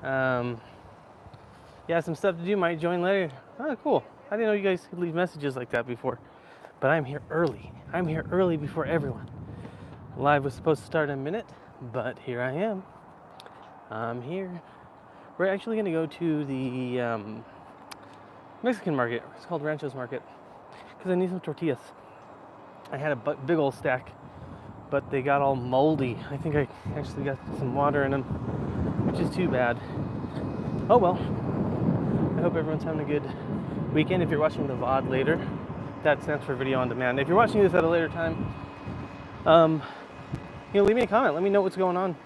Yeah, some stuff to do. Might join later. Oh, cool. I didn't know you guys could leave messages like that before. But I'm here early. I'm here early before everyone. Live was supposed to start in a minute, but here I am. I'm here. We're actually going to go to the Mexican market. It's called Rancho's Market because I need some tortillas. I had a big old stack, but they got all moldy. I think I actually got some water in them, which is too bad. Oh well. I hope everyone's having a good weekend. If you're watching the VOD later, that stands for video on demand. If you're watching this at a later time, leave me a comment. Let me know what's going on.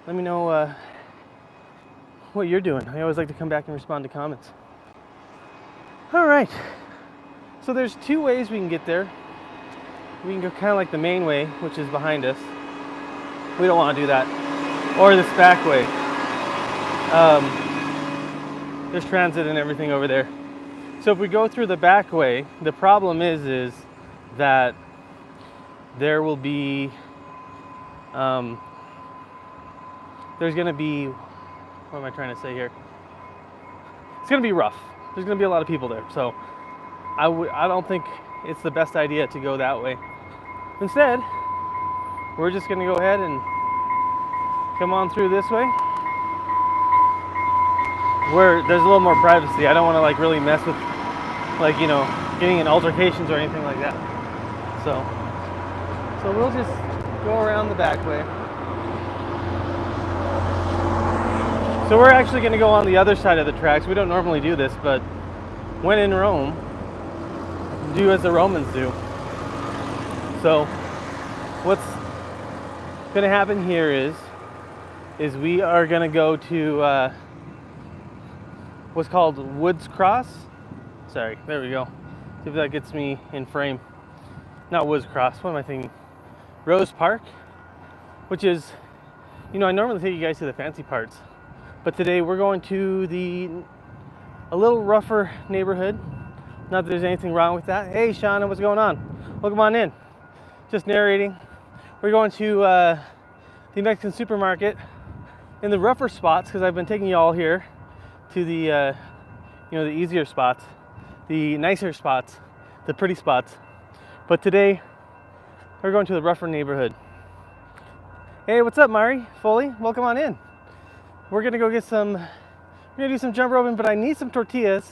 Let me know what you're doing. I always like to come back and respond to comments. All right. So there's two ways we can get there. We can go kind of like the main way, which is behind us. We don't want to do that. Or this back way. There's transit and everything over there. So if we go through the back way, the problem is that there will be, there's going to be, what am I trying to say here? It's going to be rough. There's going to be a lot of people there. So I don't think it's the best idea to go that way. Instead, we're just going to go ahead and come on through this way, where there's a little more privacy. I don't want to like really mess with getting in altercations or anything like that. So we'll just go around the back way. So we're actually going to go on the other side of the tracks. We don't normally do this, but when in Rome, do as the Romans do. So what's going to happen here is we are going to go to what's called Woods Cross. Sorry, there we go. See if that gets me in frame. Not Woods Cross, what am I thinking? Rose Park, which is, I normally take you guys to the fancy parts, but today we're going to a little rougher neighborhood. Not that there's anything wrong with that. Hey, Shauna, what's going on? Welcome on in. Just narrating. We're going to the Mexican supermarket in the rougher spots because I've been taking you all here to the the easier spots, the nicer spots, the pretty spots. But today we're going to the rougher neighborhood. Hey, what's up, Mari Foley? Welcome on in. We're gonna go do some jump roping, but I need some tortillas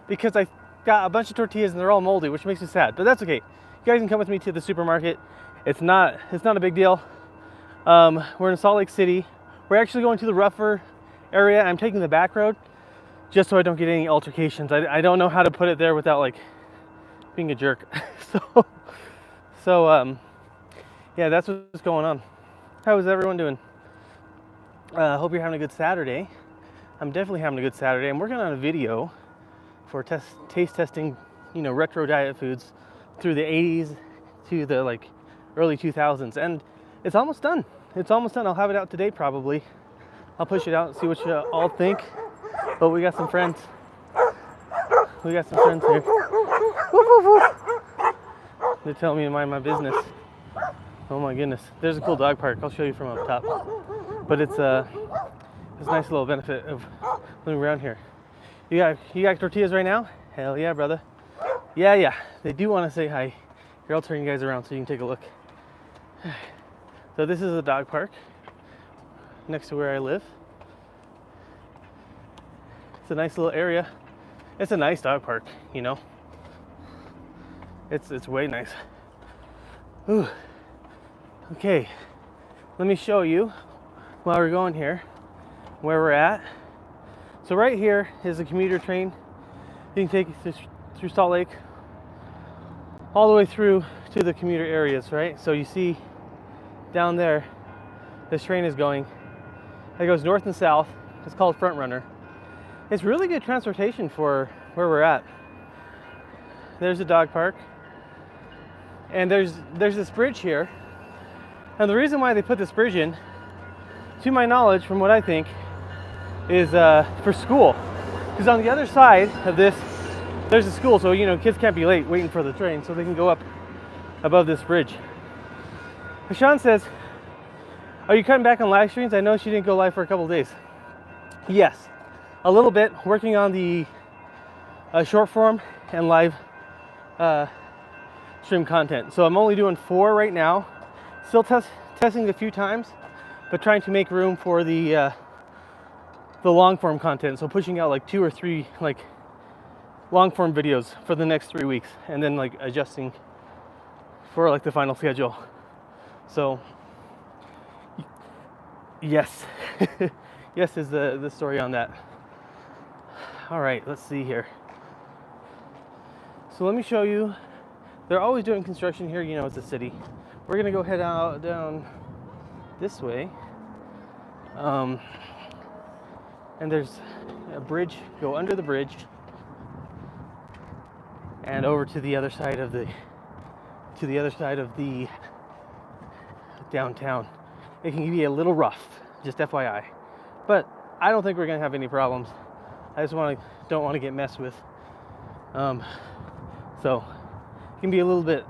because I got a bunch of tortillas and they're all moldy, which makes me sad. But that's okay. You guys can come with me to the supermarket. It's not a big deal. We're in Salt Lake City. We're actually going to the rougher area. I'm taking the back road just so I don't get any altercations. I don't know how to put it there without like being a jerk. so yeah, that's what's going on. How is everyone doing? Hope you're having a good Saturday. I'm definitely having a good Saturday. I'm working on a video for taste testing, retro diet foods through the 80s to the early 2000s, and it's almost done. I'll have it out today probably. I'll push it out and see what you all think. But we got some friends. Here. They're telling me to mind my business. Oh my goodness. There's a cool dog park. I'll show you from up top. But it's a nice little benefit of living around here. You got tortillas right now? Hell yeah, brother. Yeah. They do want to say hi. Here, I'll turn you guys around so you can take a look. So this is a dog park next to where I live. It's a nice little area. It's a nice dog park, It's way nice. Ooh. Okay, let me show you while we're going here where we're at. So right here is a commuter train. You can take it through Salt Lake all the way through to the commuter areas, right? So you see down there, this train is going. It goes north and south. It's called Front Runner. It's really good transportation for where we're at. There's a dog park. And there's this bridge here. And the reason why they put this bridge in, to my knowledge, from what I think, is for school. Because on the other side of this, there's a school, so kids can't be late waiting for the train, so they can go up above this bridge. Sean says, are you cutting back on live streams? I know she didn't go live for a couple of days. Yes, a little bit. Working on the short form and live stream content. So I'm only doing 4 right now. Still testing a few times, but trying to make room for the long form content. So pushing out like 2 or 3 like long form videos for the next 3 weeks, and then like adjusting for like the final schedule. So yes, yes is the story on that. All right, let's see here. So let me show you. They're always doing construction here. You know, it's a city. We're gonna go head out down this way. And there's a bridge. Go under the bridge and over to the other side of the downtown. It can be a little rough, just FYI. But I don't think we're gonna have any problems. I just don't want to get messed with. So it can be a little bit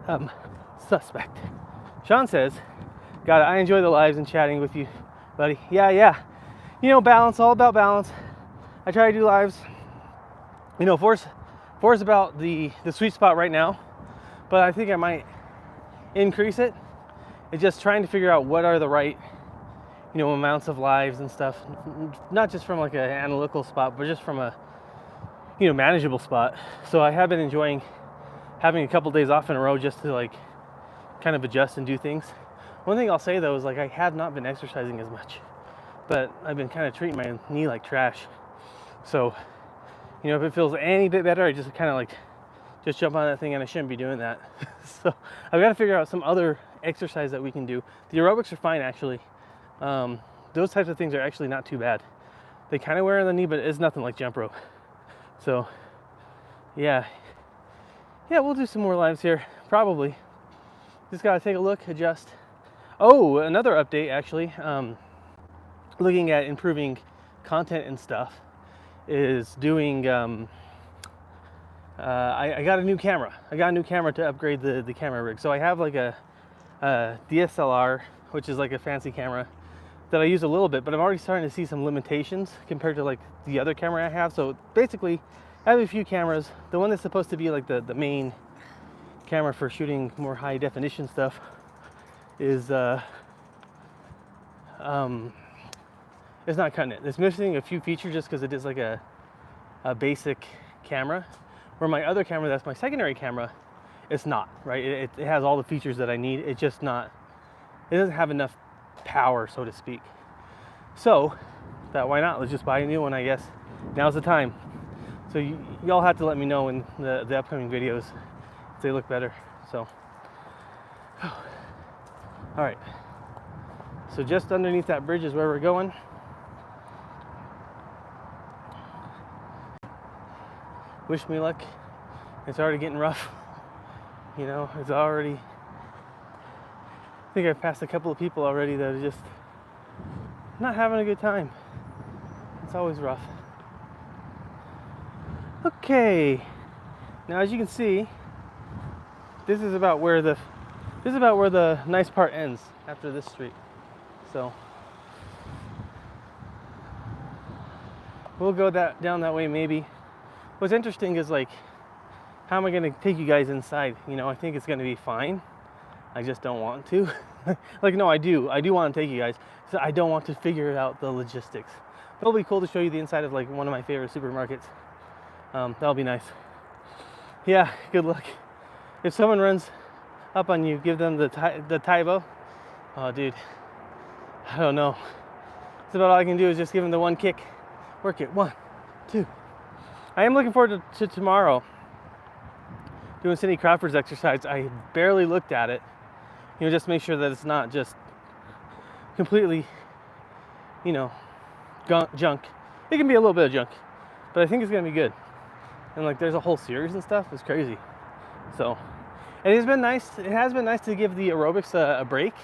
suspect. Sean says, "God, I enjoy the lives and chatting with you, buddy." Yeah. You know, balance, all about balance. I try to do lives. You know, 4's about the sweet spot right now, but I think I might increase it. It's just trying to figure out what are the right, you know, amounts of lives and stuff. Not just from like an analytical spot, but just from a, you know, manageable spot. So I have been enjoying having a couple days off in a row just to like kind of adjust and do things. One thing I'll say though is like I have not been exercising as much, but I've been kind of treating my knee like trash. So, you know, if it feels any bit better, I just kind of like just jump on that thing, and I shouldn't be doing that. So I've got to figure out some other exercise that we can do. The aerobics are fine actually. Those types of things are actually not too bad. They kind of wear on the knee, but it's nothing like jump rope. So yeah, we'll do some more lives here probably. Just gotta take a look, adjust. Oh, another update actually, looking at improving content and stuff, is doing I got a new camera. To upgrade the camera rig. So I have like a DSLR, which is like a fancy camera that I use a little bit, but I'm already starting to see some limitations compared to like the other camera I have. So basically I have a few cameras. The one that's supposed to be like the main camera for shooting more high definition stuff is it's not cutting it. It's missing a few features just because it is like a basic camera, where my other camera, that's my secondary camera, it's not, right? It has all the features that I need. It's just not, it doesn't have enough power, so to speak. So that why not? Let's just buy a new one, I guess. Now's the time. So y'all have to let me know in the upcoming videos if they look better. So, all right. So just underneath that bridge is where we're going. Wish me luck. It's already getting rough. You know, it's already, I think I've passed a couple of people already that are just not having a good time. It's always rough. Okay. Now as you can see, this is about where the nice part ends after this street. So we'll go down that way maybe. What's interesting is like, how am I going to take you guys inside? You know, I think it's going to be fine. I just don't want to. Like, no, I do want to take you guys. So I don't want to figure out the logistics. It'll be cool to show you the inside of like one of my favorite supermarkets. That'll be nice. Yeah, good luck. If someone runs up on you, give them the Taibo. Oh, dude, I don't know. That's about all I can do is just give them the one kick. Work it. 1, 2. I am looking forward to tomorrow. Doing Cindy Crawford's exercise. I barely looked at it. You know, just make sure that it's not just completely, you know, junk. It can be a little bit of junk, but I think it's gonna be good. And like, there's a whole series and stuff. It's crazy. So, it has been nice. It has been nice to give the aerobics a break.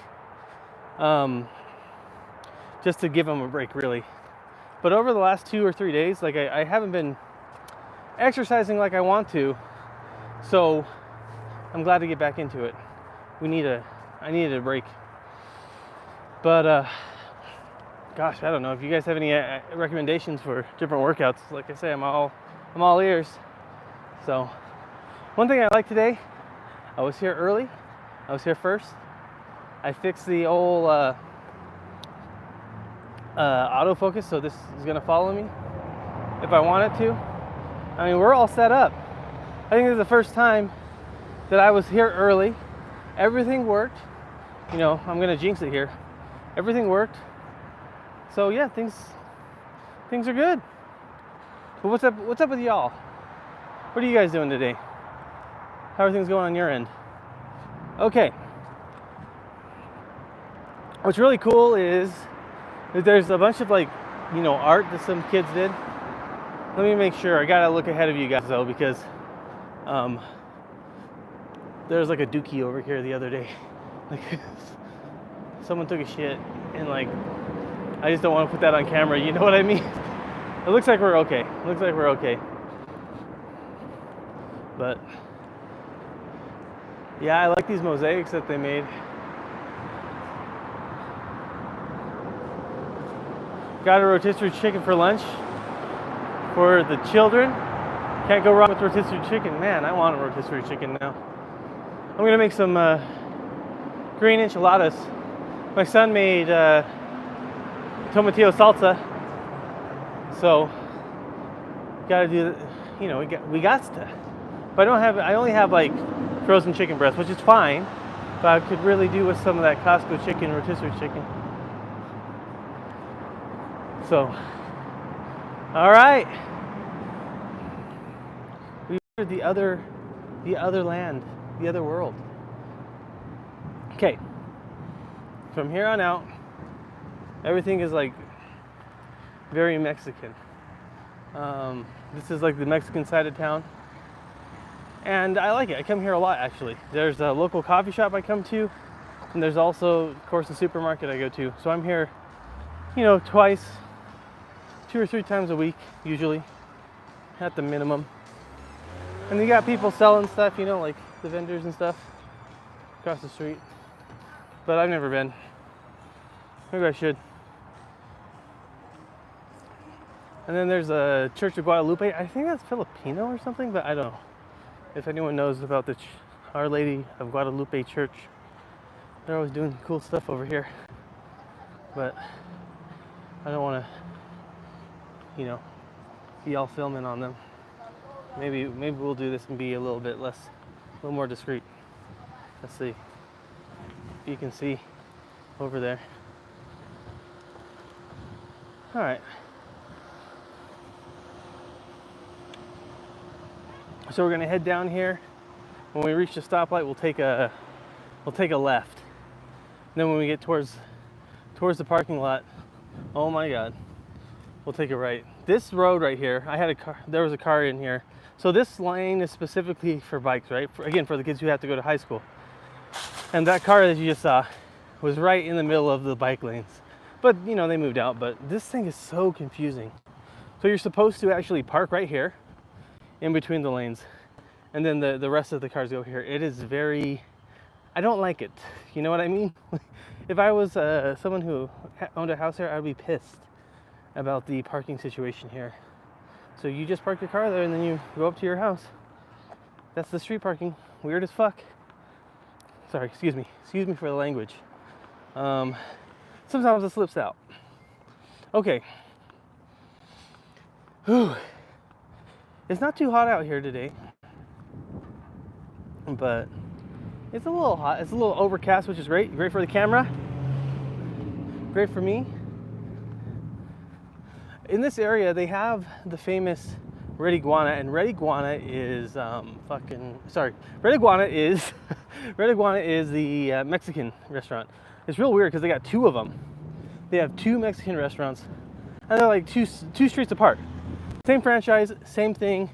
Just to give them a break, really. But over the last 2 or 3 days, like I haven't been exercising like I want to. So I'm glad to get back into it. I needed a break. But gosh, I don't know if you guys have any recommendations for different workouts. Like I say, I'm all ears. So one thing I like today, I was here early. I was here first. I fixed the old autofocus, so this is gonna follow me if I want it to. I mean, we're all set up. I think this is the first time that I was here early. Everything worked. You know, I'm gonna jinx it here. Everything worked. So yeah, things are good. But what's up with y'all? What are you guys doing today? How are things going on your end? Okay. What's really cool is that there's a bunch of like, you know, art that some kids did. Let me make sure. I gotta look ahead of you guys though, because there's like a dookie over here the other day. Like someone took a shit, and like I just don't want to put that on camera. You know what I mean? It looks like we're okay. But yeah, I like these mosaics that they made. Got a rotisserie chicken for lunch for the children. Can't go wrong with rotisserie chicken. Man, I want a rotisserie chicken now. I'm gonna make some green enchiladas. My son made tomatillo salsa, so gotta do. You know, we got to. But I only have like frozen chicken breast, which is fine. But I could really do with some of that Costco chicken, rotisserie chicken. So, all right. We entered the other land, the other world. Okay. From here on out, everything is like very Mexican. This is like the Mexican side of town. And I like it. I come here a lot, actually. There's a local coffee shop I come to, and there's also, of course, a supermarket I go to. So I'm here, you know, twice, 2 or 3 times a week, usually, at the minimum. And you got people selling stuff, you know, like the vendors and stuff across the street. But I've never been. Maybe I should. And then there's a Church of Guadalupe. I think that's Filipino or something, but I don't know. If anyone knows about the Our Lady of Guadalupe Church, they're always doing cool stuff over here. But I don't want to, you know, be all filming on them. Maybe we'll do this and be a little little more discreet. Let's see if you can see over there. All right. So we're gonna head down here. When we reach the stoplight, we'll take a left. And then when we get towards the parking lot, oh my God, we'll take a right. This road right here, there was a car in here. So this lane is specifically for bikes, right? Again, for the kids who have to go to high school. And that car that you just saw was right in the middle of the bike lanes. But you know, they moved out, but this thing is so confusing. So you're supposed to actually park right here in between the lanes, and then the rest of the cars go here. It is very, I don't like it. You know what I mean? If I was someone who owned a house here, I'd be pissed about the parking situation here. So you just park your car there and then you go up to your house. That's the street parking. Weird as fuck. Sorry, excuse me for the language. Sometimes it slips out. Okay. Whew. It's not too hot out here today, but it's a little hot. It's a little overcast, which is great. Great for the camera. Great for me. In this area, they have the famous Red Iguana, and Red Iguana is Red Iguana is Red Iguana is the Mexican restaurant. It's real weird because they got 2 of them. They have 2 Mexican restaurants, and they're like two streets apart. Same franchise, same thing.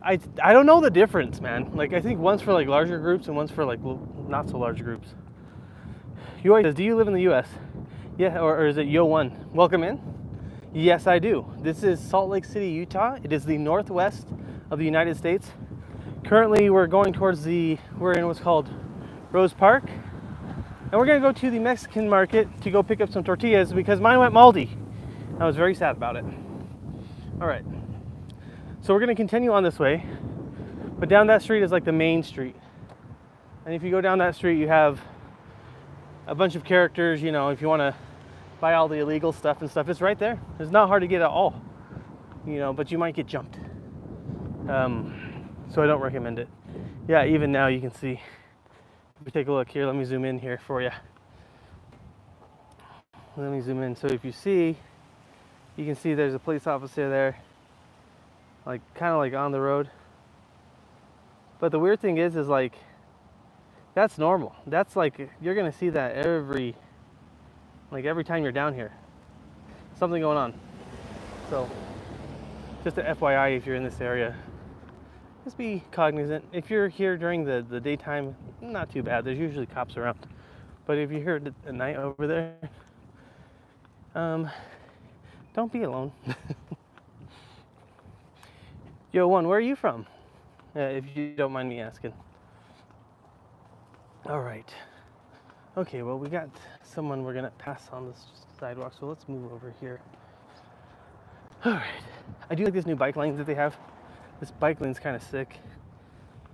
I don't know the difference, man. Like, I think one's for like larger groups and one's for like not so large groups. You always says, do you live in the US? Yeah, or is it Yo One? Welcome in? Yes, I do. This is Salt Lake City, Utah. It is the northwest of the United States. Currently, we're going towards we're in what's called Rose Park. And we're gonna go to the Mexican market to go pick up some tortillas because mine went moldy. I was very sad about it. All right, so we're gonna continue on this way, but down that street is like the main street. And if you go down that street, you have a bunch of characters, you know, if you wanna buy all the illegal stuff and stuff, it's right there. It's not hard to get at all, you know, but you might get jumped. So I don't recommend it. Yeah, even now you can see. If we take a look here, let me zoom in here for you. Let me zoom in. So if you see, you can see there's a police officer there, like kind of like on the road. But the weird thing is like, that's normal. That's like, you're gonna see that every time you're down here. Something going on. So just a FYI, if you're in this area, just be cognizant. If you're here during the daytime, not too bad. There's usually cops around. But if you're here at night over there, don't be alone. Yo, one, where are you from? If you don't mind me asking. All right. Okay, well, we got someone we're gonna pass on this sidewalk, so let's move over here. All right. I do like this new bike lane that they have. This bike lane's kind of sick.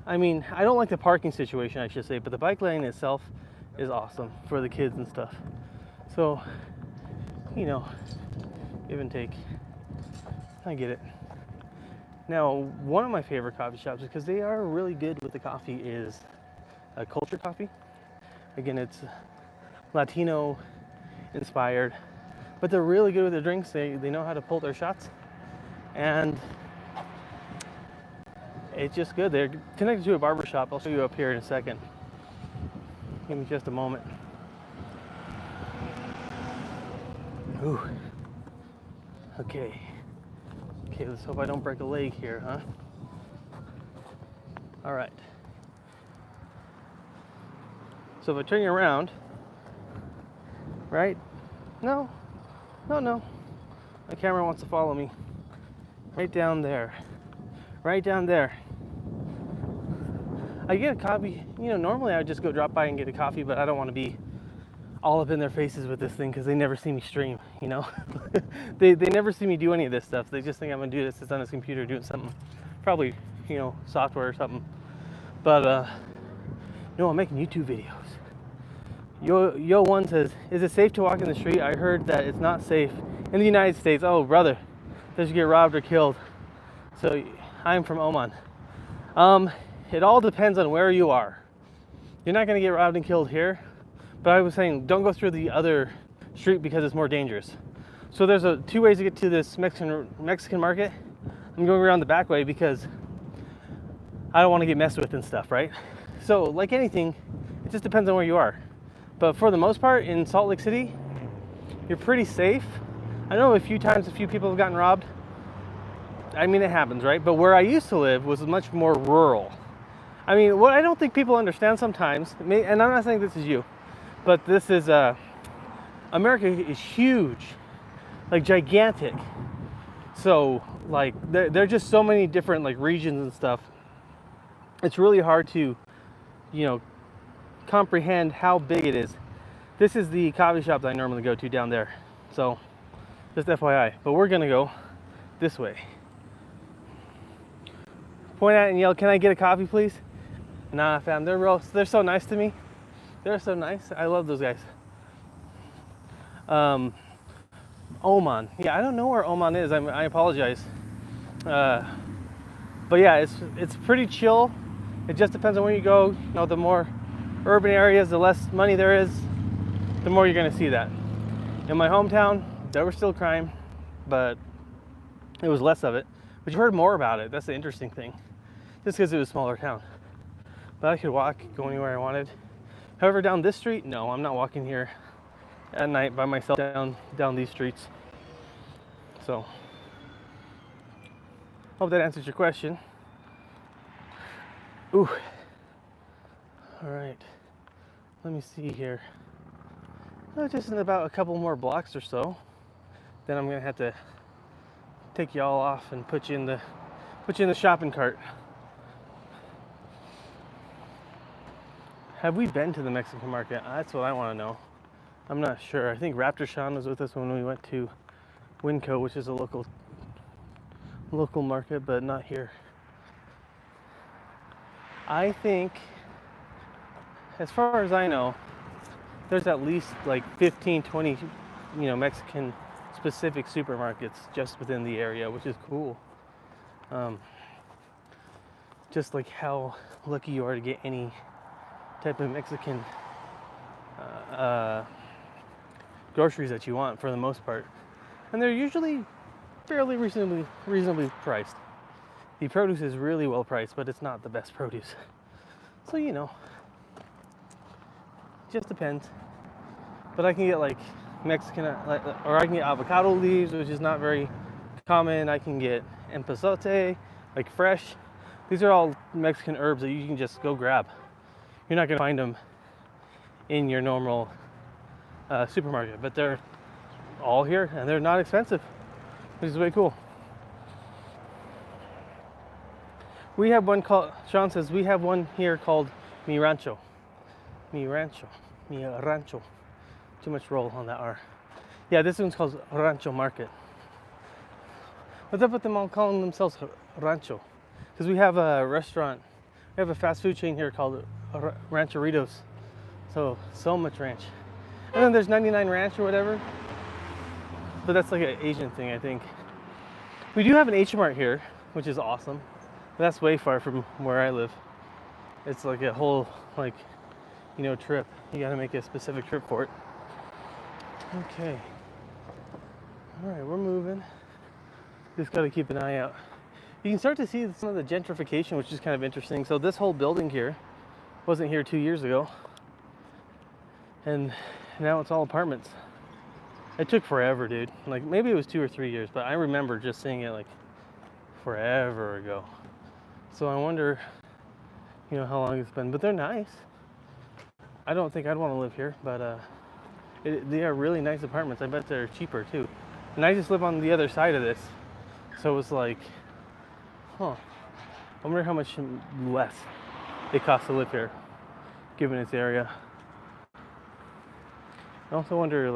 I mean, I don't like the parking situation, I should say, but the bike lane itself is awesome for the kids and stuff. So, you know, give and take. I get it. Now, one of my favorite coffee shops, because they are really good with the coffee, is Culture Coffee. Again, it's Latino inspired, but they're really good with their drinks. They know how to pull their shots, and it's just good. They're connected to a barber shop. I'll show you up here in a second. Give me just a moment. Ooh. Okay. Okay, let's hope I don't break a leg here, huh? All right. So if I turn you around, right? No. The camera wants to follow me. Right down there. Right down there. I get a coffee. You know, normally I would just go drop by and get a coffee, but I don't want to be all up in their faces with this thing because they never see me stream, you know? they never see me do any of this stuff. They just think I'm going to do this. It's on his computer doing something. Probably, you know, software or something. But, no, I'm making YouTube videos. Yo one says, is it safe to walk in the street? I heard that it's not safe in the United States. Oh, brother, that you get robbed or killed. So I'm from Oman. It all depends on where you are. You're not going to get robbed and killed here, but I was saying don't go through the other street because it's more dangerous. So there's two ways to get to this Mexican market. I'm going around the back way because I don't want to get messed with and stuff, right? So like anything, it just depends on where you are. But for the most part, in Salt Lake City, you're pretty safe. I know a few times a few people have gotten robbed. I mean, it happens, right? But where I used to live was much more rural. I mean, what I don't think people understand sometimes, and I'm not saying this is you, but this is, America is huge, like gigantic. So like, there are just so many different like regions and stuff. It's really hard to, you know, comprehend how big it is. This is the coffee shop that I normally go to down there. So just FYI, but we're gonna go this way. Point at it and yell, can I get a coffee, please? Nah, fam, they're so nice to me. They're so nice. I love those guys. Oman. Yeah, I don't know where Oman is. I apologize. But yeah, it's pretty chill. It just depends on where you go. You know, the more urban areas, the less money there is, the more you're gonna see that. In my hometown, there was still crime, but it was less of it. But you heard more about it. That's the interesting thing. Just because it was a smaller town. But I could walk, go anywhere I wanted. However, down this street, no, I'm not walking here at night by myself down these streets. So, hope that answers your question. Ooh. All right. Let me see here. Just in about a couple more blocks or so, then I'm gonna have to take y'all off and put you in the shopping cart. Have we been to the Mexican market? That's what I want to know. I'm not sure. I think Raptor Sean was with us when we went to Winco, which is a local market, but not here. I think, as far as I know, there's at least like 15, 20, Mexican specific supermarkets just within the area, which is cool. Just like how lucky you are to get any type of Mexican groceries that you want for the most part. And they're usually fairly reasonably priced. The produce is really well priced, but it's not the best produce. So, just depends. But I can get like Mexican, or I can get avocado leaves, which is not very common. I can get epazote, like fresh. These are all Mexican herbs that you can just go grab. You're not gonna find them in your normal supermarket, but they're all here and they're not expensive, which is way cool. We have one called, Sean says, we have one here called Mi Rancho. Mi Rancho. Mi Rancho. Too much roll on that R. Yeah, this one's called Rancho Market. What's up with them all calling themselves Rancho? Because we have a restaurant, we have a fast food chain here called Rancheritos. So much ranch. And then there's 99 Ranch or whatever. But that's like an Asian thing, I think. We do have an H-Mart here, which is awesome. But that's way far from where I live. It's like a whole, trip. You gotta make a specific trip for it. Okay. All right, we're moving. Just gotta keep an eye out. You can start to see some of the gentrification, which is kind of interesting. So this whole building here wasn't here 2 years ago. And now it's all apartments. It took forever, dude. Like maybe it was 2 or 3 years, but I remember just seeing it like forever ago. So I wonder, how long it's been. But they're nice. I don't think I'd want to live here, but they are really nice apartments. I bet they're cheaper too. And I just live on the other side of this. So it's like, I wonder how much less it costs to live here, given its area. I also wonder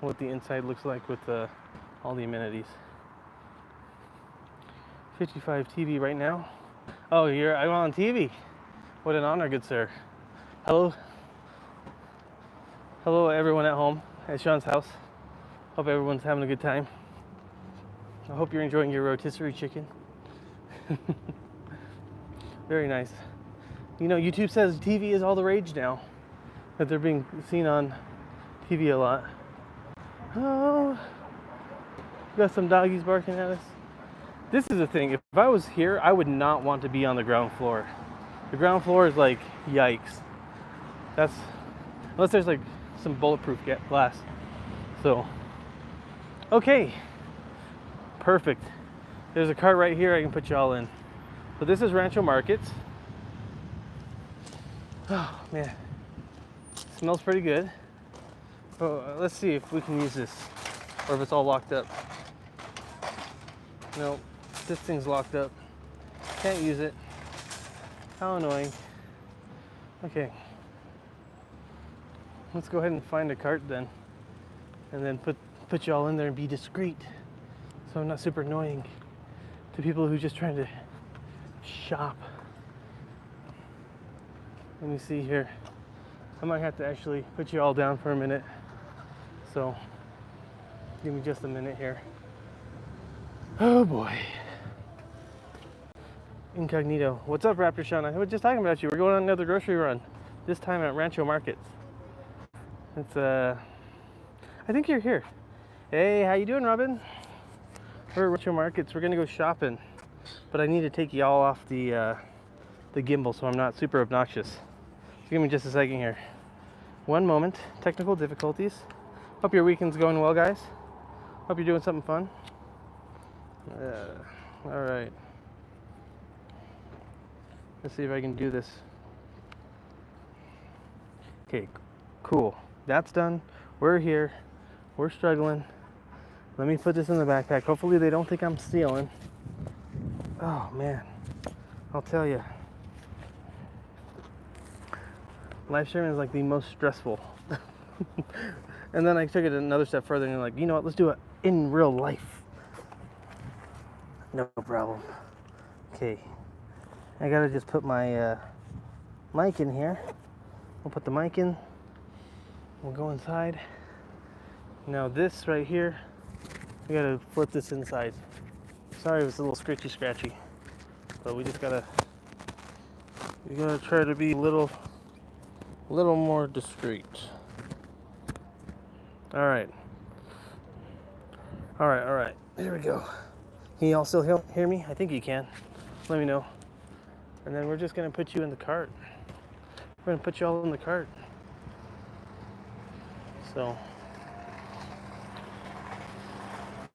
what the inside looks like with all the amenities. 55 TV right now. Oh, I'm on TV. What an honor, good sir. Hello everyone at home at Sean's house. Hope everyone's having a good time. I hope you're enjoying your rotisserie chicken. Very nice. YouTube says TV is all the rage now. That they're being seen on TV a lot. Oh, got some doggies barking at us. This is the thing. If I was here, I would not want to be on the ground floor. The ground floor is like, yikes. Unless there's some bulletproof glass. So, okay. Perfect. There's a cart right here I can put y'all in. So this is Rancho Markets. Oh, man. Smells pretty good. Oh, let's see if we can use this, or if it's all locked up. No, this thing's locked up. Can't use it. How annoying. Okay. Let's go ahead and find a cart then, and then put y'all in there and be discreet, so I'm not super annoying to people who are just trying to shop. Let me see here. I might have to actually put you all down for a minute. So, give me just a minute here. Oh boy. Incognito. What's up, Raptor Sean? I was just talking about you. We're going on another grocery run. This time at Rancho Markets. It's I think you're here. Hey, how you doing, Robin? We're at Rancho Markets. We're gonna go shopping, but I need to take y'all off the gimbal so I'm not super obnoxious. So give me just a second here. One moment. Technical difficulties. Hope your weekend's going well, guys. Hope you're doing something fun. All right. Let's see if I can do this. Okay, cool. That's done. We're here. We're struggling. Let me put this in the backpack. Hopefully they don't think I'm stealing. Oh, man. I'll tell you. Live streaming is like the most stressful. And then I took it another step further and like, you know what, let's do it in real life. No problem. Okay. I gotta just put my mic in here. We'll put the mic in. We'll go inside. Now this right here, we gotta flip this inside. Sorry if it's a little scratchy, but we gotta try to be a little more discreet. All right. There we go. Can you all still hear me? I think you can. Let me know. And then we're just gonna put you in the cart. We're gonna put you all in the cart. So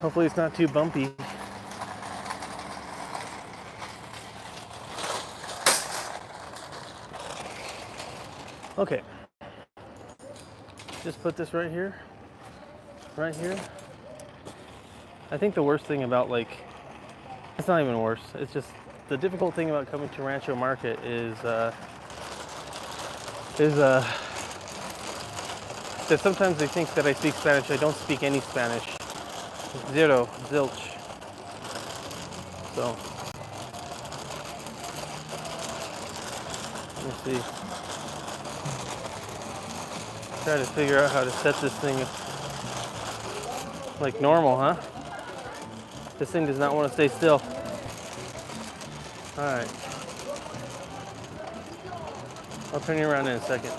hopefully it's not too bumpy. Okay. Just put this right here. Right here. I think the worst thing about it's not even worse. It's just the difficult thing about coming to Rancho Market is that sometimes they think that I speak Spanish. I don't speak any Spanish. Zero, zilch. So, let me see. Try to figure out how to set this thing like normal, huh? This thing does not want to stay still. Alright. I'll turn you around in a second.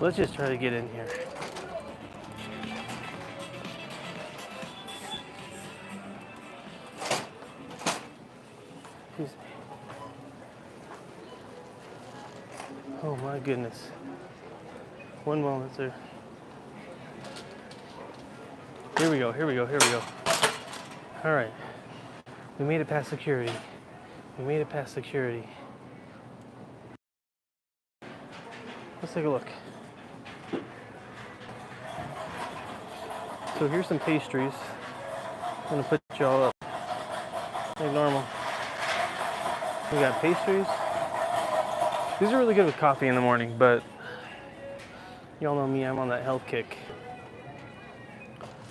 Let's just try to get in here. Excuse me. Oh my goodness. One moment, sir. Here we go. All right. We made it past security. Let's take a look. So here's some pastries. I'm gonna put you all up like normal. We got pastries. These are really good with coffee in the morning, but y'all know me, I'm on that health kick.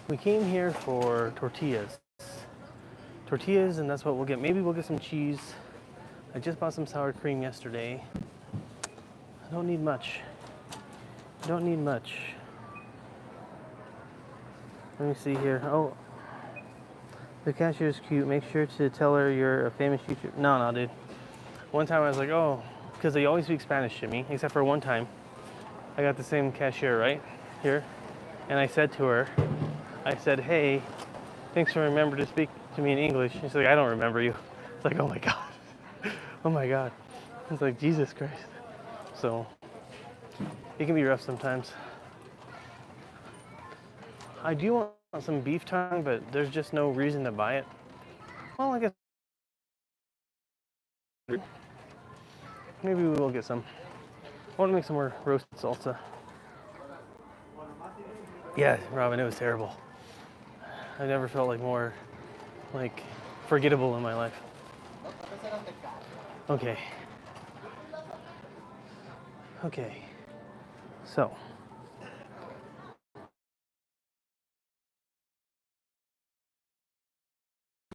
We came here for tortillas. And that's what we'll get. Maybe we'll get some cheese. I just bought some sour cream yesterday. I don't need much. Let me see here. Oh, the cashier's cute. Make sure to tell her you're a famous YouTuber. No, dude. One time I was like, oh, because they always speak Spanish to me, except for one time. I got the same cashier right here, and I said to her, hey, thanks for remembering to speak to me in English. She's like, I don't remember you. It's like, oh my God. It's like, Jesus Christ. So, it can be rough sometimes. I do want some beef tongue, but there's just no reason to buy it. Well, I guess maybe we will get some. I want to make some more roasted salsa. Yeah, Robin, it was terrible. I never felt more forgettable in my life. Okay. So